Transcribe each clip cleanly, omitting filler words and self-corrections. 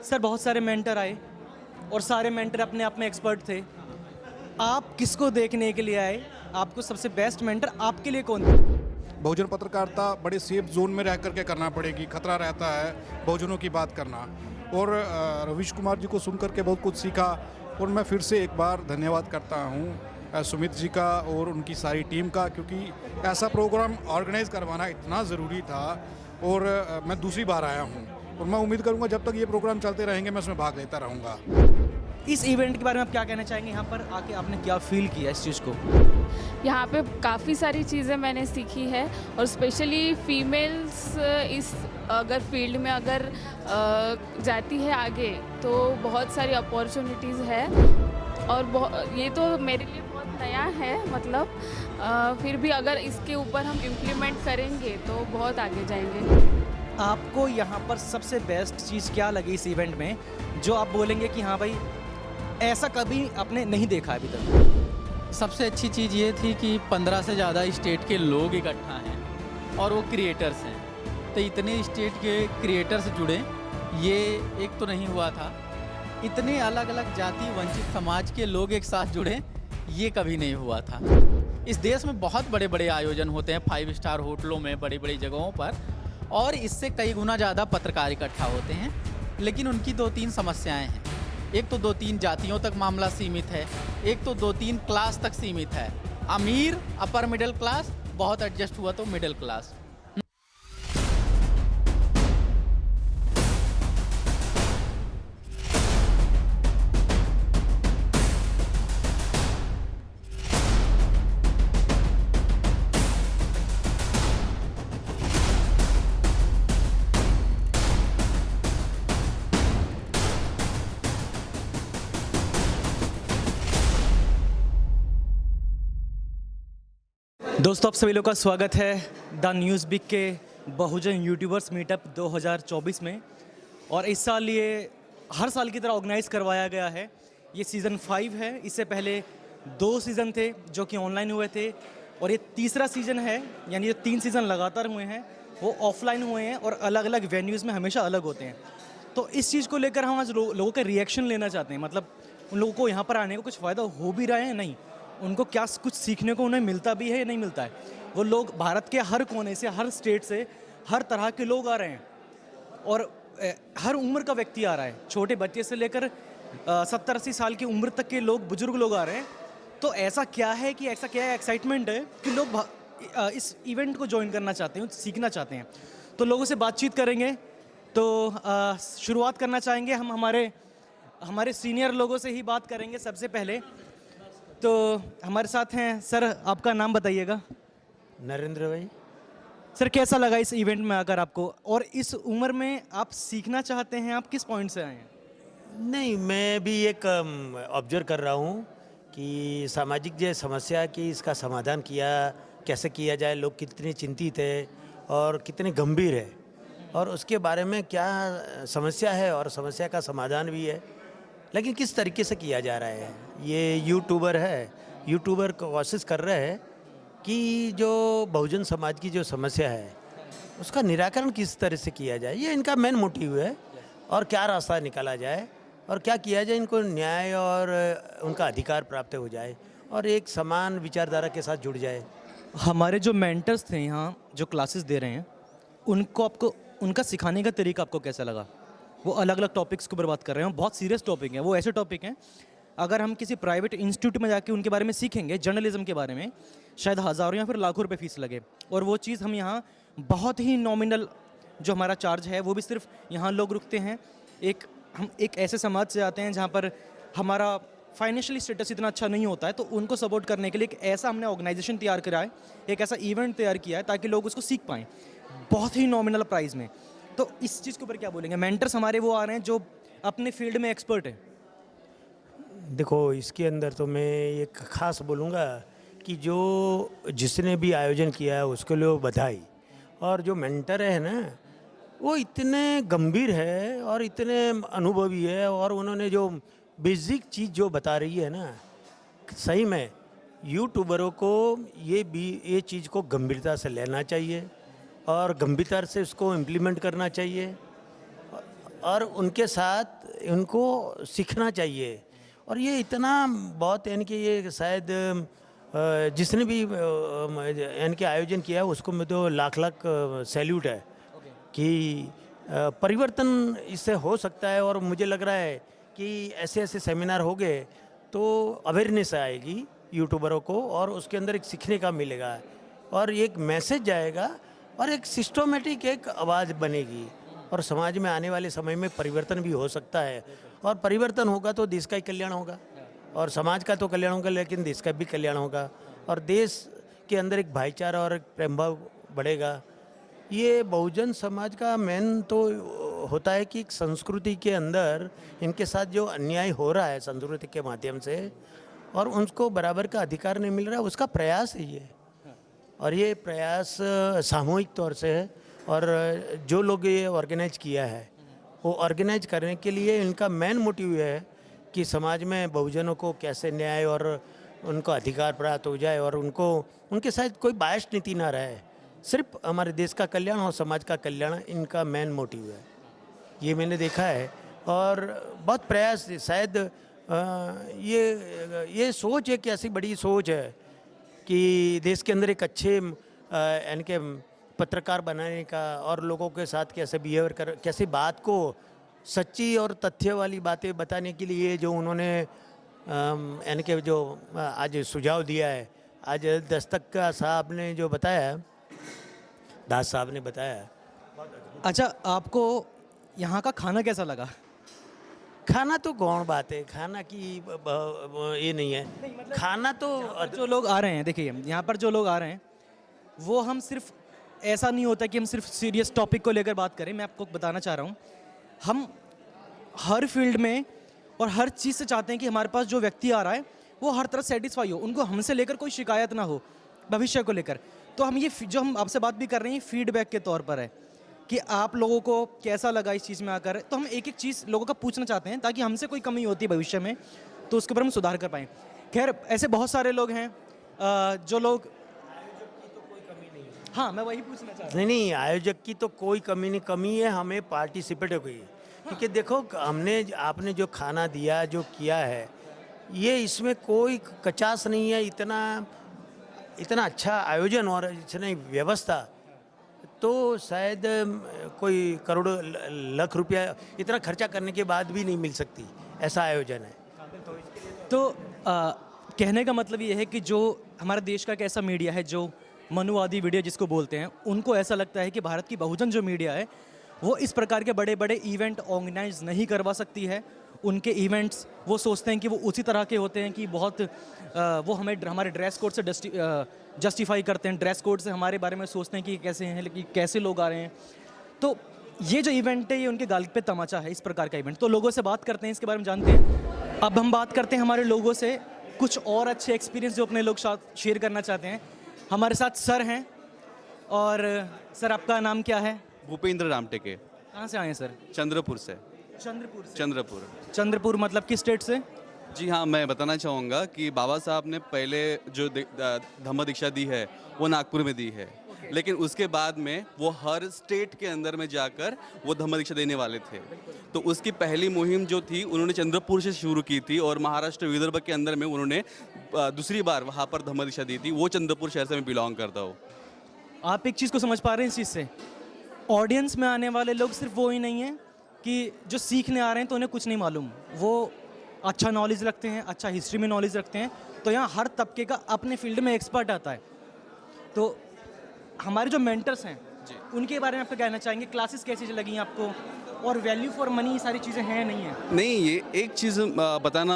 Sir बहुत सारे mentor आए और सारे मेंटर अपने आप में एक्सपर्ट थे। आप किसको देखने के लिए आए? आपको सबसे बेस्ट मेंटर आपके लिए कौन था? बहुजन पत्रकारिता बड़े सेफ जोन में रह करके करना पड़ेगी। खतरा रहता है बहुजनों की बात करना। और रवीश कुमार जी को सुन करके बहुत कुछ सीखा। और मैं फिर से एक बार धन्यवाद करता हूँ सुमित जी का और उनकी सारी टीम का, क्योंकि ऐसा प्रोग्राम ऑर्गेनाइज करवाना इतना ज़रूरी था। और मैं दूसरी बार आया हूँ और मैं उम्मीद करूँगा जब तक ये प्रोग्राम चलते रहेंगे मैं उसमें भाग लेता रहूँगा। इस इवेंट के बारे में आप क्या कहना चाहेंगे? यहाँ पर आके आपने क्या फील किया इस चीज़ को? यहाँ पे काफ़ी सारी चीज़ें मैंने सीखी है और स्पेशली फीमेल्स इस अगर फील्ड में अगर जाती है आगे तो बहुत सारी अपॉर्चुनिटीज़ है। और ये तो मेरे लिए बहुत नया है, मतलब फिर भी अगर इसके ऊपर हम इम्प्लीमेंट करेंगे तो बहुत आगे जाएंगे। आपको यहाँ पर सबसे बेस्ट चीज़ क्या लगी इस इवेंट में, जो आप बोलेंगे कि हाँ भाई ऐसा कभी आपने नहीं देखा अभी तक? सबसे अच्छी चीज़ ये थी कि 15 से ज़्यादा स्टेट के लोग इकट्ठा हैं और वो क्रिएटर्स हैं। तो इतने स्टेट के क्रिएटर्स जुड़े, ये एक तो नहीं हुआ था। इतने अलग अलग जाति वंचित समाज के लोग एक साथ जुड़े, ये कभी नहीं हुआ था। इस देश में बहुत बड़े बड़े आयोजन होते हैं 5 स्टार होटलों में, बड़ी बड़ी जगहों पर, और इससे कई गुना ज़्यादा पत्रकार इकट्ठा होते हैं। लेकिन उनकी 2-3 समस्याएं हैं। एक तो 2-3 जातियों तक मामला सीमित है, एक तो 2-3 क्लास तक सीमित है। अमीर, अपर मिडिल क्लास, बहुत एडजस्ट हुआ तो मिडिल क्लास। दोस्तों, आप सभी लोगों का स्वागत है द न्यूज़ बिग के बहुजन यूट्यूबर्स मीटअप 2024 में। और इस साल ये हर साल की तरह ऑर्गेनाइज़ करवाया गया है। ये सीज़न 5 है। इससे पहले 2 सीज़न थे जो कि ऑनलाइन हुए थे, और ये तीसरा सीज़न है, यानी ये 3 सीज़न लगातार हुए हैं वो ऑफलाइन हुए हैं और अलग अलग वेन्यूज़ में हमेशा अलग होते हैं। तो इस चीज़ को लेकर हम आज लोगों का रिएक्शन लेना चाहते हैं। मतलब उन लोगों को यहाँ पर आने को कुछ फ़ायदा हो भी रहा है या नहीं, उनको क्या कुछ सीखने को उन्हें मिलता भी है या नहीं मिलता है। वो लोग भारत के हर कोने से, हर स्टेट से, हर तरह के लोग आ रहे हैं और हर उम्र का व्यक्ति आ रहा है। छोटे बच्चे से लेकर 70-80 साल की उम्र तक के लोग, बुजुर्ग लोग आ रहे हैं। तो ऐसा क्या है एक्साइटमेंट है कि लोग इस इवेंट को ज्वाइन करना चाहते हैं, सीखना चाहते हैं। तो लोगों से बातचीत करेंगे। तो शुरुआत करना चाहेंगे हम हमारे सीनियर लोगों से ही बात करेंगे सबसे पहले। तो हमारे साथ हैं सर, आपका नाम बताइएगा। नरेंद्र भाई। सर, कैसा लगा इस इवेंट में आकर आपको, और इस उम्र में आप सीखना चाहते हैं? आप किस पॉइंट से आए हैं? नहीं, मैं भी एक ऑब्जर्व कर रहा हूँ कि सामाजिक जो समस्या की इसका समाधान कैसे किया जाए, लोग कितने चिंतित है और कितने गंभीर है, और उसके बारे में क्या समस्या है और समस्या का समाधान भी है, लेकिन किस तरीके से किया जा रहा है। ये यूट्यूबर कोशिश कर रहे हैं कि जो बहुजन समाज की जो समस्या है उसका निराकरण किस तरह से किया जाए, ये इनका मेन मोटिव है। और क्या रास्ता निकाला जाए और क्या किया जाए, इनको न्याय और उनका अधिकार प्राप्त हो जाए और एक समान विचारधारा के साथ जुड़ जाए। हमारे जो मेंटर्स थे यहाँ जो क्लासेस दे रहे हैं, उनका सिखाने का तरीका आपको कैसा लगा? वो अलग अलग टॉपिक्स के ऊपर बात कर रहे हैं, बहुत सीरियस टॉपिक हैं। वो ऐसे टॉपिक हैं, अगर हम किसी प्राइवेट इंस्टीट्यूट में जाके उनके बारे में सीखेंगे, जर्नलिज्म के बारे में, शायद हज़ारों या फिर लाखों रुपए फीस लगे। और वो चीज़ हम यहाँ बहुत ही नॉमिनल जो हमारा चार्ज है, वो भी सिर्फ यहाँ लोग रुकते हैं। हम एक ऐसे समाज से आते हैं जहाँ पर हमारा फाइनेंशियली स्टेटस इतना अच्छा नहीं होता है, तो उनको सपोर्ट करने के लिए एक ऐसा हमने ऑर्गेनाइजेशन तैयार करा है, एक ऐसा इवेंट तैयार किया है ताकि लोग उसको सीख पाएँ बहुत ही नॉमिनल प्राइस में। तो इस चीज़ के ऊपर क्या बोलेंगे? मेंटर्स हमारे वो आ रहे हैं जो अपने फील्ड में एक्सपर्ट है। देखो, इसके अंदर तो मैं एक ख़ास बोलूँगा कि जिसने भी आयोजन किया है उसके लिए बधाई। और जो मेंटर है ना, वो इतने गंभीर है और इतने अनुभवी है, और उन्होंने जो बेसिक चीज़ जो बता रही है ना, सही में यूट्यूबरों को ये चीज़ को गंभीरता से लेना चाहिए और गंभीरता से उसको इम्प्लीमेंट करना चाहिए। और उनके साथ उनको सीखना चाहिए। और ये इतना बहुत यानी कि ये शायद जिसने भी यानी कि आयोजन किया है उसको मैं तो लाख लाख सैल्यूट है कि परिवर्तन इससे हो सकता है। और मुझे लग रहा है कि ऐसे ऐसे सेमिनार हो गए तो अवेयरनेस आएगी यूट्यूबरों को और उसके अंदर एक सीखने का मिलेगा और एक मैसेज जाएगा और एक सिस्टमेटिक एक आवाज़ बनेगी और समाज में आने वाले समय में परिवर्तन भी हो सकता है। और परिवर्तन होगा तो देश का ही कल्याण होगा और समाज का तो कल्याण होगा लेकिन देश का भी कल्याण होगा और देश के अंदर एक भाईचारा और एक प्रेम भाव बढ़ेगा। ये बहुजन समाज का मेन तो होता है कि संस्कृति के अंदर इनके साथ जो अन्याय हो रहा है संस्कृति के माध्यम से और उनको बराबर का अधिकार नहीं मिल रहा है उसका प्रयास है ये। और ये प्रयास सामूहिक तौर से है और जो लोग ये ऑर्गेनाइज किया है वो ऑर्गेनाइज करने के लिए इनका मेन मोटिव है कि समाज में बहुजनों को कैसे न्याय और उनको अधिकार प्राप्त हो जाए और उनको उनके साथ कोई बायस नीति ना रहे, सिर्फ हमारे देश का कल्याण और समाज का कल्याण इनका मेन मोटिव है। ये मैंने देखा है और बहुत प्रयास शायद ये सोच है कि ऐसी बड़ी सोच है कि देश के अंदर एक अच्छे यानी कि पत्रकार बनाने का और लोगों के साथ कैसे बिहेवियर कर कैसे बात को सच्ची और तथ्य वाली बातें बताने के लिए जो उन्होंने यानी कि जो आज सुझाव दिया है, आज दस्तक का साहब ने जो बताया, दास साहब ने बताया। अच्छा, आपको यहाँ का खाना कैसा लगा? खाना तो गौण बात है, खाना की ये नहीं है, खाना तो जो लोग आ रहे हैं, देखिए यहाँ पर जो लोग आ रहे हैं वो हम सिर्फ ऐसा नहीं होता कि हम सिर्फ सीरियस टॉपिक को लेकर बात करें। मैं आपको बताना चाह रहा हूँ हम हर फील्ड में और हर चीज़ से चाहते हैं कि हमारे पास जो व्यक्ति आ रहा है वो हर तरह सेटिस्फाई हो, उनको हमसे लेकर कोई शिकायत ना हो भविष्य को लेकर। तो हम ये जो हम आपसे बात भी कर रहे हैं फीडबैक के तौर पर है कि आप लोगों को कैसा लगा इस चीज़ में आकर। तो हम एक एक चीज़ लोगों का पूछना चाहते हैं ताकि हमसे कोई कमी होती है भविष्य में तो उसके ऊपर हम सुधार कर पाएँ। खैर, ऐसे बहुत सारे लोग हैं जो लोग, हाँ मैं वही पूछना चाह रहा हूँ। नहीं, आयोजक की तो कोई कमी नहीं, कमी है हमें पार्टिसिपेट हो गई। क्योंकि देखो हमने आपने जो खाना दिया जो किया है ये इसमें कोई कचास नहीं है। इतना अच्छा आयोजन और इतनी व्यवस्था तो शायद कोई करोड़ लाख रुपया इतना खर्चा करने के बाद भी नहीं मिल सकती, ऐसा आयोजन है। तो कहने का मतलब ये है कि जो हमारे देश का एक ऐसा मीडिया है जो मनुवादी मीडिया जिसको बोलते हैं, उनको ऐसा लगता है कि भारत की बहुजन जो मीडिया है वो इस प्रकार के बड़े बड़े इवेंट ऑर्गेनाइज नहीं करवा सकती है। उनके इवेंट्स वो सोचते हैं कि वो उसी तरह के होते हैं कि बहुत वो हमारे ड्रेस कोड से जस्टिफाई करते हैं, ड्रेस कोड से हमारे बारे में सोचते हैं कि कैसे हैं, लेकिन कैसे लोग आ रहे हैं। तो ये जो इवेंट है ये उनके गाल पे तमाचा है, इस प्रकार का इवेंट। तो लोगों से बात करते हैं, इसके बारे में जानते हैं। अब हम बात करते हैं हमारे लोगों से कुछ और अच्छे एक्सपीरियंस जो अपने लोग साथ शेयर करना चाहते हैं। हमारे साथ सर हैं और सर आपका नाम क्या है? भूपेंद्र रामटेके। कहाँ से आए हैं सर? चंद्रपुर से। चंद्रपुर मतलब किस स्टेट से? जी हाँ, मैं बताना चाहूँगा कि बाबा साहब ने पहले जो धम्म दीक्षा दी है वो नागपुर में दी है, लेकिन उसके बाद में वो हर स्टेट के अंदर में जाकर वो धम्म दीक्षा देने वाले थे। तो उसकी पहली मुहिम जो थी उन्होंने चंद्रपुर से शुरू की थी और महाराष्ट्र विदर्भ के अंदर में उन्होंने दूसरी बार वहाँ पर धम्म दीक्षा दी थी। वो चंद्रपुर शहर से मैं बिलोंग करता हूँ। आप एक चीज़ को समझ पा रहे हैं इस चीज़ से, ऑडियंस में आने वाले लोग सिर्फ वो ही नहीं है कि जो सीखने आ रहे हैं तो उन्हें कुछ नहीं मालूम, वो अच्छा नॉलेज रखते हैं, अच्छा हिस्ट्री में नॉलेज रखते हैं। तो यहाँ हर तबके का अपने फील्ड में एक्सपर्ट आता है। तो हमारे जो मेंटर्स हैं उनके बारे में आपको कहना चाहेंगे, क्लासेस कैसी लगी आपको और वैल्यू फॉर मनी ये सारी चीज़ें हैं नहीं है? नहीं, ये एक चीज़ बताना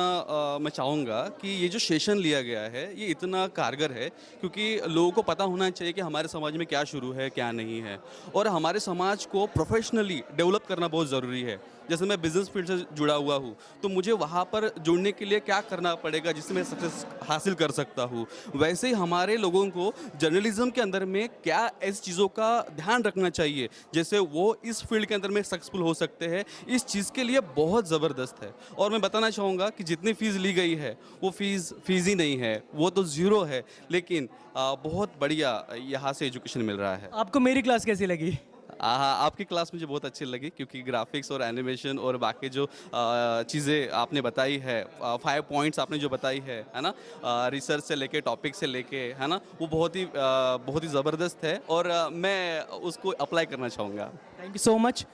मैं चाहूँगा कि ये जो सेशन लिया गया है ये इतना कारगर है क्योंकि लोगों को पता होना चाहिए कि हमारे समाज में क्या शुरू है क्या नहीं है, और हमारे समाज को प्रोफेशनली डेवलप करना बहुत ज़रूरी है। जैसे मैं बिज़नेस फील्ड से जुड़ा हुआ हूँ तो मुझे वहाँ पर जुड़ने के लिए क्या करना पड़ेगा जिससे मैं सक्सेस हासिल कर सकता हूँ, वैसे ही हमारे लोगों को जर्नलिज्म के अंदर में क्या ऐसी चीज़ों का ध्यान रखना चाहिए जैसे वो इस फील्ड के अंदर में सक्सेसफुल हो सकते हैं। इस चीज़ के लिए बहुत ज़बरदस्त है। और मैं बताना चाहूँगा कि जितनी फ़ीस ली गई है वो फ़ीस ही नहीं है, वो तो ज़ीरो है, लेकिन बहुत बढ़िया यहाँ से एजुकेशन मिल रहा है। आपको मेरी क्लास कैसी लगी? आपकी क्लास मुझे बहुत अच्छी लगी क्योंकि ग्राफिक्स और एनिमेशन और बाकी जो चीज़ें आपने बताई है 5 पॉइंट्स आपने जो बताई है ना, रिसर्च से लेके टॉपिक से लेके, है ना, वो बहुत ही ज़बरदस्त है और मैं उसको अप्लाई करना चाहूँगा। Thank you so much.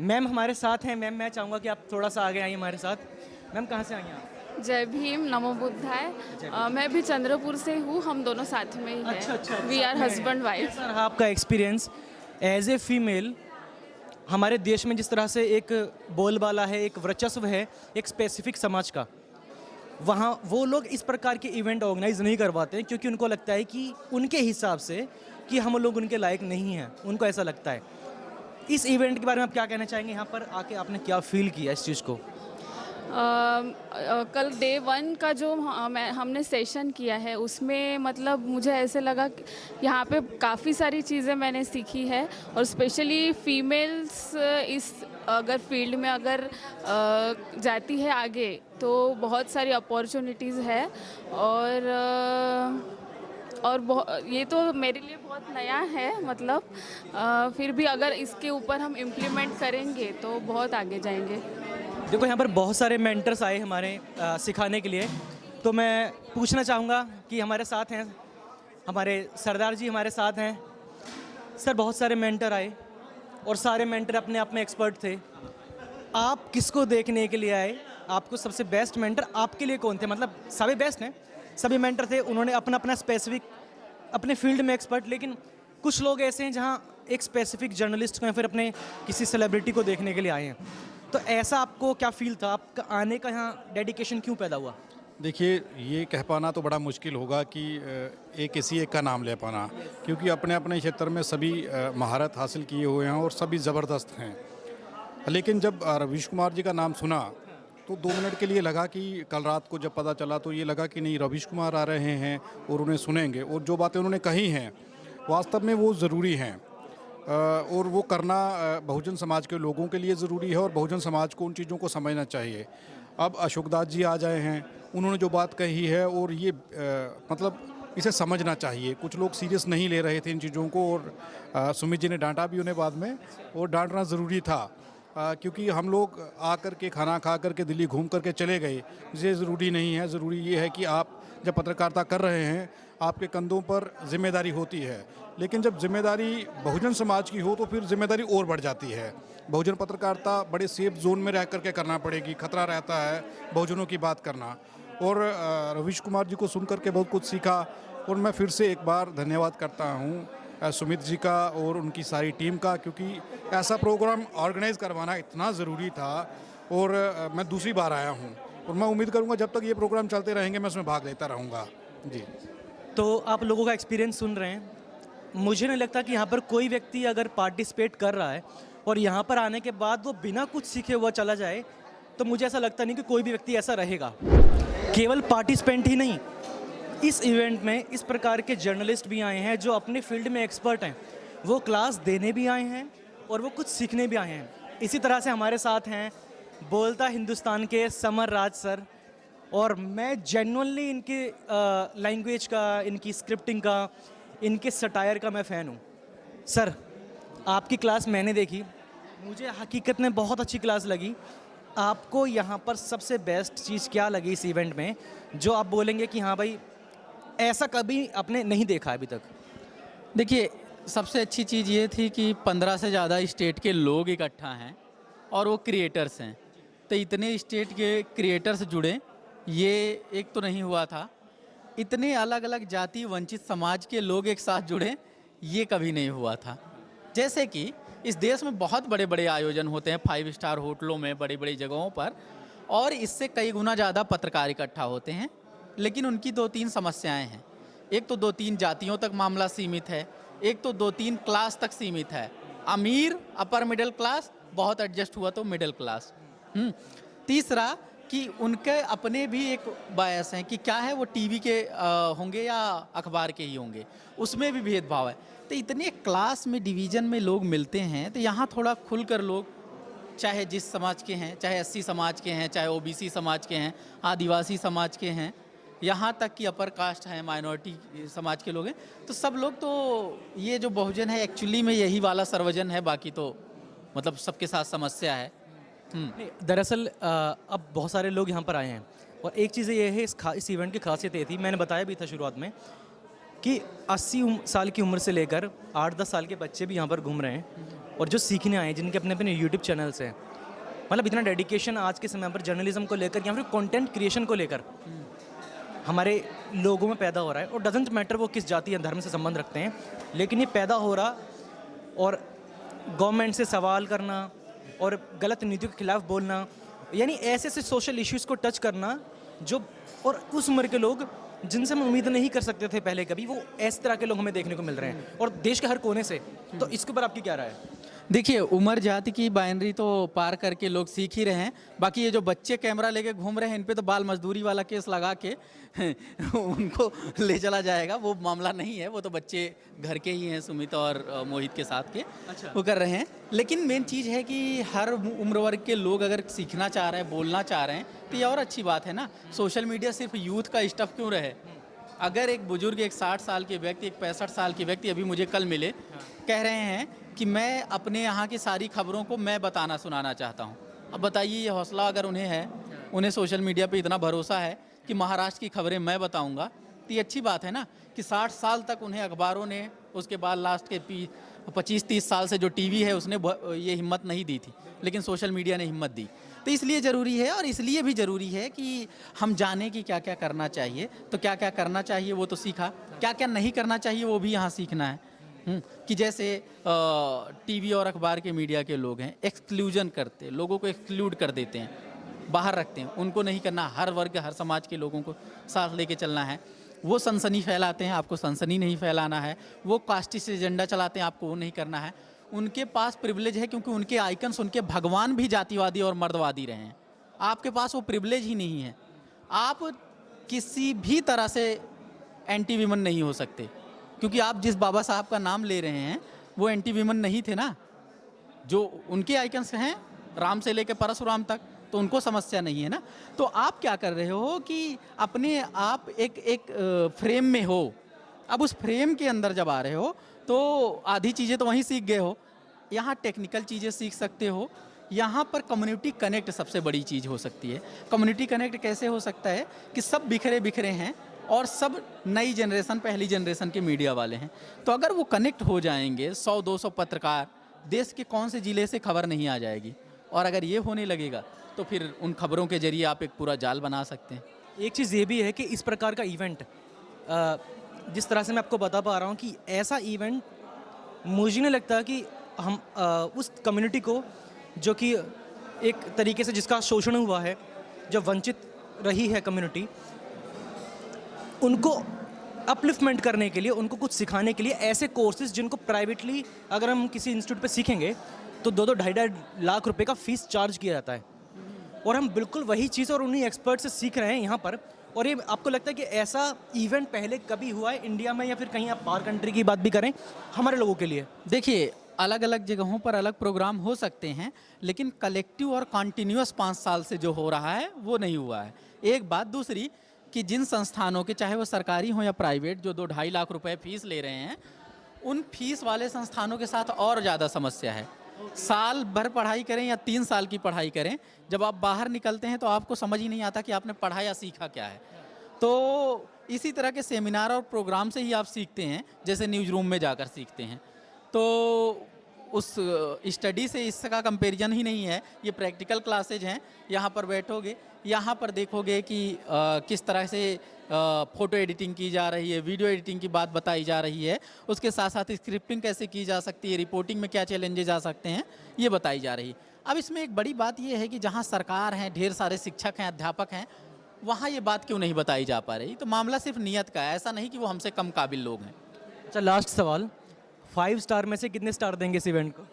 Ma'am हमारे साथ हैं। मैम मैं चाहूँगा कि आप थोड़ा सा आगे आइए हमारे साथ। मैम कहाँ से आई हैं आप? जय भीम, नमो बुद्धाय। मैं भी चंद्रपुर से हूँ, हम दोनों साथ में ही हैं। We are husband wife. Sir आपका एक्सपीरियंस एज ए फीमेल हमारे देश में जिस तरह से एक बोलबाला है, एक वर्चस्व है एक स्पेसिफिक समाज का, वहाँ वो लोग इस प्रकार के इवेंट ऑर्गेनाइज नहीं करवाते हैं क्योंकि उनको लगता है कि उनके हिसाब से कि हम लोग उनके लायक नहीं हैं, उनको ऐसा लगता है। इस इवेंट के बारे में आप क्या कहना चाहेंगे? यहाँ पर आके आपने क्या फील किया इस चीज़ को? कल डे 1 का जो हमने सेशन किया है उसमें मतलब मुझे ऐसे लगा कि यहाँ पे काफ़ी सारी चीज़ें मैंने सीखी है और स्पेशली फीमेल्स इस अगर फील्ड में अगर जाती है आगे तो बहुत सारी अपॉर्चुनिटीज़ है और ये तो मेरे लिए बहुत नया है मतलब फिर भी अगर इसके ऊपर हम इम्प्लीमेंट करेंगे तो बहुत आगे जाएंगे। देखो यहाँ पर बहुत सारे मेंटर्स आए हमारे सिखाने के लिए, तो मैं पूछना चाहूँगा कि हमारे साथ हैं हमारे सरदार जी हमारे साथ हैं। सर बहुत सारे मेंटर आए और सारे मेंटर अपने आप में एक्सपर्ट थे। आप किसको देखने के लिए आए? आपको सबसे बेस्ट मेंटर आपके लिए कौन थे? मतलब सभी बेस्ट हैं, सभी मेंटर थे, उन्होंने अपना अपना स्पेसिफिक अपने फील्ड में एक्सपर्ट, लेकिन कुछ लोग ऐसे हैं जहाँ एक स्पेसिफिक जर्नलिस्ट को या फिर अपने किसी सेलिब्रिटी को देखने के लिए आए हैं। तो ऐसा आपको क्या फील था? आपका आने का यहाँ डेडिकेशन क्यों पैदा हुआ? देखिए, ये कह पाना तो बड़ा मुश्किल होगा कि एक किसी एक का नाम ले पाना, क्योंकि अपने अपने क्षेत्र में सभी महारत हासिल किए हुए हैं और सभी ज़बरदस्त हैं। लेकिन जब रवीश कुमार जी का नाम सुना तो 2 मिनट के लिए लगा कि कल रात को जब पता चला तो ये लगा कि नहीं, रवीश कुमार आ रहे हैं और उन्हें सुनेंगे और जो बातें उन्होंने कही हैं वास्तव में वो ज़रूरी हैं और वो करना बहुजन समाज के लोगों के लिए ज़रूरी है और बहुजन समाज को उन चीज़ों को समझना चाहिए। अब अशोक दास जी आ जाए हैं, उन्होंने जो बात कही है और ये मतलब इसे समझना चाहिए। कुछ लोग सीरियस नहीं ले रहे थे इन चीज़ों को और सुमित जी ने डांटा भी उन्हें बाद में, और डांटना ज़रूरी था क्योंकि हम लोग आकर के खाना खा कर के दिल्ली घूम कर के चले गए, ये ज़रूरी नहीं है। ज़रूरी ये है कि आप जब पत्रकारिता कर रहे हैं आपके कंधों पर जिम्मेदारी होती है, लेकिन जब जिम्मेदारी बहुजन समाज की हो तो फिर जिम्मेदारी और बढ़ जाती है। बहुजन पत्रकारिता बड़े सेफ जोन में रह करके करना पड़ेगी, खतरा रहता है बहुजनों की बात करना। और रवीश कुमार जी को सुन करके बहुत कुछ सीखा और मैं फिर से एक बार धन्यवाद करता हूँ सुमित जी का और उनकी सारी टीम का, क्योंकि ऐसा प्रोग्राम ऑर्गेनाइज करवाना इतना ज़रूरी था। और मैं दूसरी बार आया हूँ और मैं उम्मीद करूँगा जब तक ये प्रोग्राम चलते रहेंगे मैं उसमें भाग लेता रहूँगा जी। तो आप लोगों का एक्सपीरियंस सुन रहे हैं, मुझे नहीं लगता कि यहाँ पर कोई व्यक्ति अगर पार्टिसिपेट कर रहा है और यहाँ पर आने के बाद वो बिना कुछ सीखे हुआ चला जाए, तो मुझे ऐसा लगता नहीं कि कोई भी व्यक्ति ऐसा रहेगा। केवल पार्टिसिपेंट ही नहीं, इस इवेंट में इस प्रकार के जर्नलिस्ट भी आए हैं जो अपने फील्ड में एक्सपर्ट हैं, वो क्लास देने भी आए हैं और वो कुछ सीखने भी आए हैं। इसी तरह से हमारे साथ हैं बोलता हिंदुस्तान के समर राज सर, और मैं जेन्युइनली इनके लैंग्वेज का, इनकी स्क्रिप्टिंग का, इनके सटायर का मैं फ़ैन हूँ। सर आपकी क्लास मैंने देखी, मुझे हकीकत में बहुत अच्छी क्लास लगी। आपको यहाँ पर सबसे बेस्ट चीज़ क्या लगी इस इवेंट में, जो आप बोलेंगे कि हाँ भाई ऐसा कभी आपने नहीं देखा अभी तक? देखिए, सबसे अच्छी चीज़ ये थी कि 15 से ज़्यादा स्टेट के लोग इकट्ठा हैं और वो क्रिएटर्स हैं। तो इतने स्टेट के क्रिएटर्स जुड़े, ये एक तो नहीं हुआ था। इतने अलग अलग जाति वंचित समाज के लोग एक साथ जुड़े, ये कभी नहीं हुआ था। जैसे कि इस देश में बहुत बड़े बड़े आयोजन होते हैं 5 स्टार होटलों में, बड़ी बड़ी जगहों पर, और इससे कई गुना ज़्यादा पत्रकार इकट्ठा होते हैं, लेकिन उनकी 2-3 समस्याएं हैं। एक तो 2-3 जातियों तक मामला सीमित है, एक तो 2-3 क्लास तक सीमित है। अमीर, अपर मिडिल क्लास, बहुत एडजस्ट हुआ तो मिडिल क्लास। तीसरा कि उनके अपने भी एक बायस हैं कि क्या है, वो टीवी के होंगे या अखबार के ही होंगे, उसमें भी भेदभाव है। तो इतने क्लास में, डिवीज़न में लोग मिलते हैं, तो यहाँ थोड़ा खुलकर लोग, चाहे जिस समाज के हैं, चाहे SC समाज के हैं, चाहे OBC समाज के हैं, आदिवासी समाज के हैं, यहाँ तक कि अपर कास्ट हैं, माइनॉरिटी समाज के लोग हैं, तो सब लोग तो ये जो बहुजन है एक्चुअली में यही वाला सर्वजन है, बाकी तो मतलब सबके साथ समस्या है। नहीं, दरअसल अब बहुत सारे लोग यहाँ पर आए हैं और एक चीज़ ये है इस इवेंट की खासियत ये थी, मैंने बताया भी था शुरुआत में, कि 80 साल की उम्र से लेकर 8-10 साल के बच्चे भी यहाँ पर घूम रहे हैं और जो सीखने आए हैं, जिनके अपने अपने यूट्यूब चैनल्स हैं। मतलब इतना डेडिकेशन आज के समय पर जर्नलिज्म को लेकर या फिर कंटेंट क्रिएशन को लेकर हमारे लोगों में पैदा हो रहा है। और डजेंट मैटर वो किस जाति या धर्म से संबंध रखते हैं, लेकिन ये पैदा हो रहा और गवर्नमेंट से सवाल करना और गलत नीतियों के खिलाफ बोलना, यानी ऐसे ऐसे सोशल इश्यूज़ को टच करना जो, और उस उम्र के लोग जिनसे हम उम्मीद नहीं कर सकते थे पहले कभी, वो इस तरह के लोग हमें देखने को मिल रहे हैं और देश के हर कोने से। तो इसके ऊपर आपकी क्या राय है? देखिए, उम्र जाति की बाइनरी तो पार करके लोग सीख ही रहे हैं। बाकी ये जो बच्चे कैमरा लेके घूम रहे हैं, इन पे तो बाल मजदूरी वाला केस लगा के उनको ले चला जाएगा। वो मामला नहीं है, वो तो बच्चे घर के ही हैं, सुमित और मोहित के साथ के। अच्छा। वो कर रहे हैं। लेकिन मेन चीज़ है कि हर उम्र वर्ग के लोग अगर सीखना चाह रहे हैं, बोलना चाह रहे हैं, तो ये और अच्छी बात है ना। सोशल मीडिया सिर्फ यूथ का स्टफ क्यों रहे? अगर एक बुजुर्ग, एक 60 साल के व्यक्ति, एक 65 साल के व्यक्ति अभी मुझे कल मिले, कह रहे हैं कि मैं अपने यहाँ की सारी खबरों को मैं बताना सुनाना चाहता हूँ। अब बताइए, ये हौसला अगर उन्हें है, उन्हें सोशल मीडिया पे इतना भरोसा है कि महाराष्ट्र की खबरें मैं बताऊँगा, तो ये अच्छी बात है ना कि 60 साल तक उन्हें अखबारों ने, उसके बाद लास्ट के 25-30 साल से जो टीवी है उसने ये हिम्मत नहीं दी थी, लेकिन सोशल मीडिया ने हिम्मत दी। तो इसलिए ज़रूरी है, और इसलिए भी ज़रूरी है कि हम जाने कि क्या क्या करना चाहिए। तो क्या क्या करना चाहिए वो तो सीखा, क्या क्या नहीं करना चाहिए वो भी यहाँ सीखना है। कि जैसे टीवी और अखबार के मीडिया के लोग हैं, एक्सक्लूजन करते, लोगों को एक्सक्लूड कर देते हैं, बाहर रखते हैं, उनको नहीं करना। हर वर्ग, हर समाज के लोगों को साथ लेके चलना है। वो सनसनी फैलाते हैं, आपको सनसनी नहीं फैलाना है। वो कास्टिस्ट एजेंडा चलाते हैं, आपको वो नहीं करना है। उनके पास प्रिविलेज है क्योंकि उनके आइकन्स, उनके भगवान भी जातिवादी और मर्दवादी रहे हैं। आपके पास वो प्रिविलेज ही नहीं है। आप किसी भी तरह से एंटी वीमन नहीं हो सकते, क्योंकि आप जिस बाबा साहब का नाम ले रहे हैं वो एंटी वीमन नहीं थे ना। जो उनके आइकन्स हैं राम से लेकर परशुराम तक, तो उनको समस्या नहीं है ना। तो आप क्या कर रहे हो कि अपने आप एक फ्रेम में हो। अब उस फ्रेम के अंदर जब आ रहे हो तो आधी चीज़ें तो वहीं सीख गए हो। यहाँ टेक्निकल चीज़ें सीख सकते हो। यहाँ पर कम्युनिटी कनेक्ट सबसे बड़ी चीज़ हो सकती है। कम्युनिटी कनेक्ट कैसे हो सकता है कि सब बिखरे बिखरे हैं और सब नई जनरेशन, पहली जनरेशन के मीडिया वाले हैं। तो अगर वो कनेक्ट हो जाएंगे, 100-200 पत्रकार, देश के कौन से ज़िले से खबर नहीं आ जाएगी। और अगर ये होने लगेगा तो फिर उन खबरों के जरिए आप एक पूरा जाल बना सकते हैं। एक चीज़ ये भी है कि इस प्रकार का इवेंट, जिस तरह से मैं आपको बता पा रहा हूँ कि ऐसा इवेंट मुझे नहीं लगता कि हम उस कम्युनिटी को, जो कि एक तरीके से जिसका शोषण हुआ है, जो वंचित रही है कम्युनिटी, उनको अपलिफ्टमेंट करने के लिए, उनको कुछ सिखाने के लिए ऐसे कोर्सेज जिनको प्राइवेटली अगर हम किसी इंस्टीट्यूट पे सीखेंगे तो 2-2, 2.5 लाख रुपए का फीस चार्ज किया जाता है। और हम बिल्कुल वही चीज़ और उन्हीं एक्सपर्ट से सीख रहे हैं यहाँ पर। और ये आपको लगता है कि ऐसा इवेंट पहले कभी हुआ है इंडिया में, या फिर कहीं आप बाहर कंट्री की बात भी करें हमारे लोगों के लिए? देखिए, अलग अलग जगहों पर अलग प्रोग्राम हो सकते हैं, लेकिन कलेक्टिव और कॉन्टिन्यूस 5 साल से जो हो रहा है वो नहीं हुआ है। एक बात। दूसरी कि जिन संस्थानों के, चाहे वो सरकारी हो या प्राइवेट, जो 2-2.5 लाख रुपए फीस ले रहे हैं, उन फीस वाले संस्थानों के साथ और ज़्यादा समस्या है। साल भर पढ़ाई करें या 3 साल की पढ़ाई करें, जब आप बाहर निकलते हैं तो आपको समझ ही नहीं आता कि आपने पढ़ा या सीखा क्या है। तो इसी तरह के सेमिनार और प्रोग्राम से ही आप सीखते हैं, जैसे न्यूज़ रूम में जाकर सीखते हैं। तो उस स्टडी से इसका कंपैरिजन ही नहीं है। ये प्रैक्टिकल क्लासेज हैं। यहाँ पर बैठोगे, यहाँ पर देखोगे कि किस तरह से फ़ोटो एडिटिंग की जा रही है, वीडियो एडिटिंग की बात बताई जा रही है, उसके साथ साथ स्क्रिप्टिंग कैसे की जा सकती है, रिपोर्टिंग में क्या चैलेंजेस आ सकते हैं, ये बताई जा रही है। अब इसमें एक बड़ी बात ये है कि जहाँ सरकार है, ढेर सारे शिक्षक हैं, अध्यापक हैं, वहाँ ये बात क्यों नहीं बताई जा पा रही? तो मामला सिर्फ नियत का है, ऐसा नहीं कि वो हमसे कम काबिल लोग हैं। अच्छा, लास्ट सवाल, 5 स्टार में से कितने स्टार देंगे इस इवेंट को?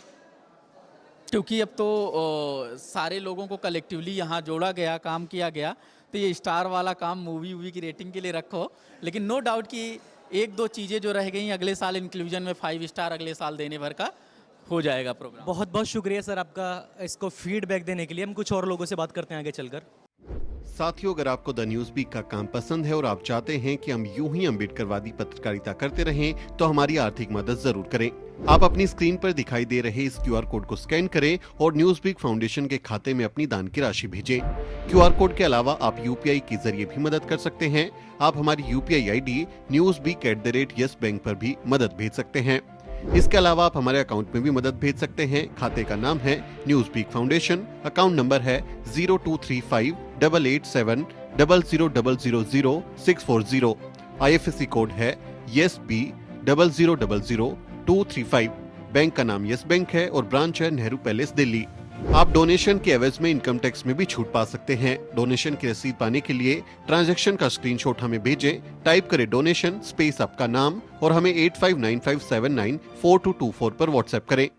क्योंकि अब तो सारे लोगों को कलेक्टिवली यहाँ जोड़ा गया, काम किया गया, तो ये स्टार वाला काम मूवी की रेटिंग के लिए रखो। लेकिन नो डाउट कि 1-2 चीज़ें जो रह गई, अगले साल इंक्लूजन में 5 स्टार अगले साल देने भर का हो जाएगा प्रोग्राम। बहुत बहुत शुक्रिया सर आपका इसको फीडबैक देने के लिए। हम कुछ और लोगों से बात करते हैं आगे चलकर। साथियों, अगर आपको द न्यूज वीक का काम पसंद है और आप चाहते हैं कि हम यूं ही अम्बेडकरवादी पत्रकारिता करते रहें, तो हमारी आर्थिक मदद जरूर करें। आप अपनी स्क्रीन पर दिखाई दे रहे इस QR कोड को स्कैन करें और न्यूज वीक फाउंडेशन के खाते में अपनी दान की राशि भेजें। QR कोड के अलावा आप UPI के जरिए भी मदद कर सकते हैं। आप हमारी UPI ID newsweek@yes bank पर भी मदद भेज सकते हैं। इसके अलावा आप हमारे अकाउंट में भी मदद भेज सकते हैं। खाते का नाम है News Week Foundation, account number है 02358800000640। IFSC कोड है YesB000235। बैंक का नाम यस बैंक है और ब्रांच है नेहरू पैलेस, दिल्ली। आप डोनेशन के एवज में इनकम टैक्स में भी छूट पा सकते हैं। डोनेशन की रसीद पाने के लिए ट्रांजैक्शन का स्क्रीनशॉट हमें भेजें। टाइप करें डोनेशन स्पेस आपका नाम और हमें 8595794224 पर व्हाट्सएप करें।